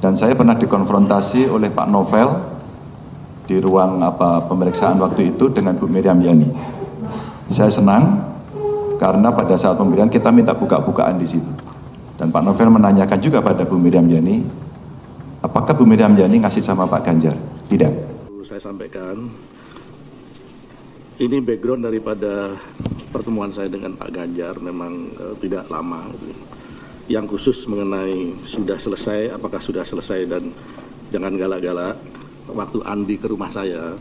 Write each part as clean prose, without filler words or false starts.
Dan saya pernah dikonfrontasi oleh Pak Novel di ruang pemeriksaan waktu itu dengan Bu Miriam Yani. Saya senang karena pada saat pemberian kita minta buka-bukaan di situ. Dan Pak Novel menanyakan juga pada Bu Miriam Yani, apakah Bu Miriam Yani ngasih sama Pak Ganjar? Tidak. Saya sampaikan, ini background daripada pertemuan saya dengan Pak Ganjar memang tidak lama. Yang khusus mengenai sudah selesai, apakah sudah selesai dan jangan galak-galak. Waktu Andi ke rumah saya,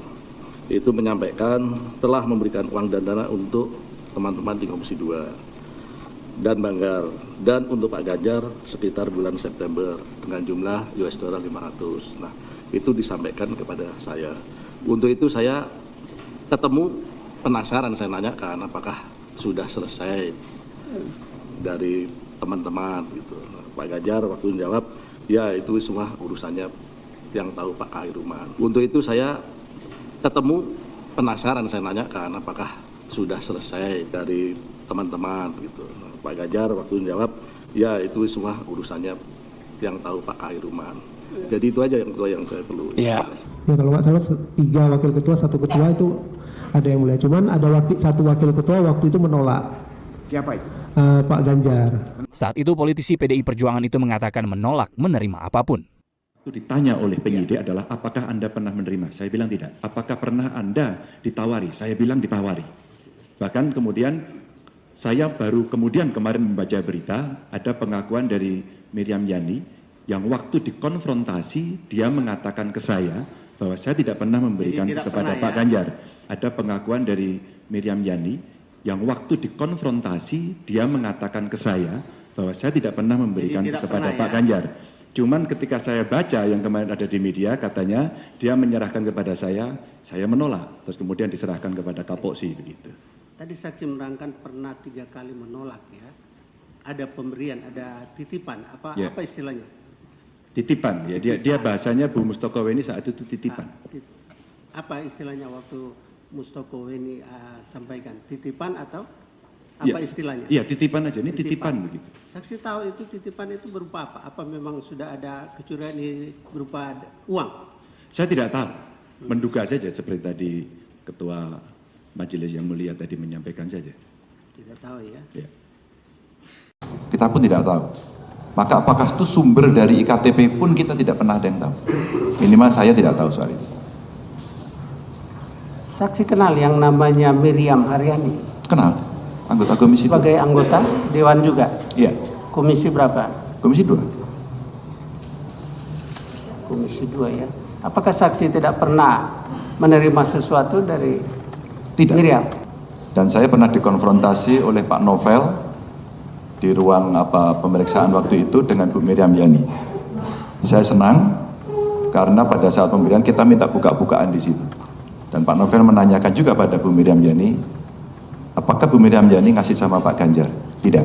itu menyampaikan telah memberikan uang dan dana untuk teman-teman di Komisi 2 dan Banggar. Dan untuk Pak Ganjar sekitar bulan September dengan jumlah $500. Nah, itu disampaikan kepada saya. Untuk itu saya ketemu, penasaran saya nanyakan apakah sudah selesai dari teman-teman gitu. Pak Ganjar waktu menjawab, ya itu semua urusannya yang tahu Pak Khairulman. Untuk itu saya ketemu, penasaran saya nanyakan apakah sudah selesai dari teman-teman gitu. Pak Ganjar waktu menjawab, ya itu semua urusannya yang tahu Pak Khairulman. Jadi itu aja yang saya perlu. Ya kalau nggak salah 3 wakil ketua, 1 ketua itu ada yang mulai. Cuman ada satu wakil ketua waktu itu menolak. Siapa itu? Pak Ganjar. Saat itu politisi PDI Perjuangan itu mengatakan menolak menerima apapun. Itu ditanya oleh penyidik adalah apakah Anda pernah menerima? Saya bilang tidak. Apakah pernah Anda ditawari? Saya bilang ditawari. Bahkan kemudian saya baru kemudian kemarin membaca berita ada pengakuan dari Miriam Yani yang waktu dikonfrontasi dia mengatakan ke saya bahwa saya tidak pernah memberikan kepada Pak Ganjar. Ada pengakuan dari Miriam Yani yang waktu dikonfrontasi dia mengatakan ke saya bahwa saya tidak pernah memberikan kepada Pak Ganjar. Cuman ketika saya baca yang kemarin ada di media katanya dia menyerahkan kepada saya menolak. Terus kemudian diserahkan kepada Kapolsi begitu. Tadi saksi menerangkan pernah 3 kali menolak ya. Ada pemberian, ada titipan, apa istilahnya? Titipan ya, dia bahasanya Bu Mustokoweni saat itu titipan. Apa istilahnya waktu Mustokoweni sampaikan? Titipan atau apa istilahnya? Iya, titipan aja, ini titipan begitu. Saksi tahu itu titipan itu berupa apa? Apa memang sudah ada kecurigaan ini berupa uang? Saya tidak tahu, menduga saja seperti tadi Ketua Majelis yang mulia tadi menyampaikan saja. Tidak tahu ya? Ya. Kita pun tidak tahu. Maka apakah itu sumber dari IKTP pun kita tidak pernah ada yang tahu. Minimal saya tidak tahu soal itu. Saksi kenal yang namanya Miriam Haryani? Kenal, anggota komisi 2. Sebagai anggota Dewan juga? Iya. Komisi berapa? Komisi 2. Komisi 2 ya. Apakah saksi tidak pernah menerima sesuatu dari Tidak. Miriam? Dan saya pernah dikonfrontasi oleh Pak Novel di ruang pemeriksaan waktu itu dengan Bu Miriam Yani. Saya senang karena pada saat pemberian kita minta buka-bukaan di situ. Dan Pak Novel menanyakan juga pada Bu Miriam Yani, apakah Bu Miriam Yani ngasih sama Pak Ganjar? Tidak.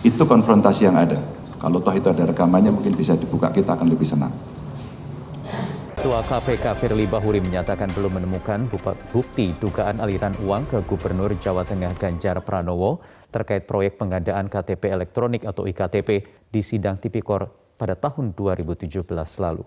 Itu konfrontasi yang ada. Kalau toh itu ada rekamannya mungkin bisa dibuka, kita akan lebih senang. Ketua KPK Firly Bahuri menyatakan belum menemukan bukti dugaan aliran uang ke Gubernur Jawa Tengah Ganjar Pranowo terkait proyek pengadaan KTP elektronik atau IKTP di sidang Tipikor pada tahun 2017 lalu.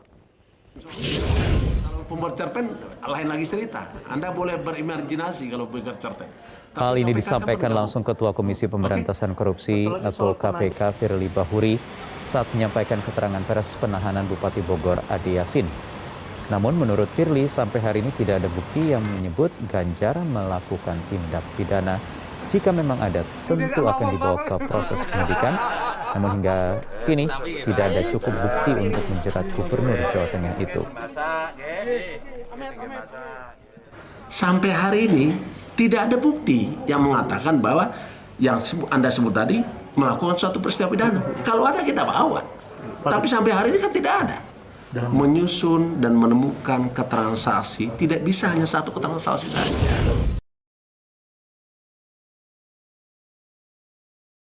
Kalau pembuat cerpen lain lagi cerita. Anda boleh berimajinasi kalau membuat cerpen. Hal ini disampaikan langsung Ketua Komisi Pemberantasan Korupsi atau KPK Firly Bahuri saat menyampaikan keterangan pers penahanan Bupati Bogor Ade Yasin. Namun menurut Firly sampai hari ini tidak ada bukti yang menyebut Ganjar melakukan tindak pidana. Jika memang ada, tentu akan dibawa ke proses penyidikan. Namun hingga kini tidak ada cukup bukti untuk menjerat Gubernur Jawa Tengah itu. Sampai hari ini tidak ada bukti yang mengatakan bahwa yang Anda sebut tadi melakukan suatu peristiwa pidana. Kalau ada kita bawa. Tapi sampai hari ini kan tidak ada. Menyusun dan menemukan keterangan saksi tidak bisa hanya satu keterangan saksi saja.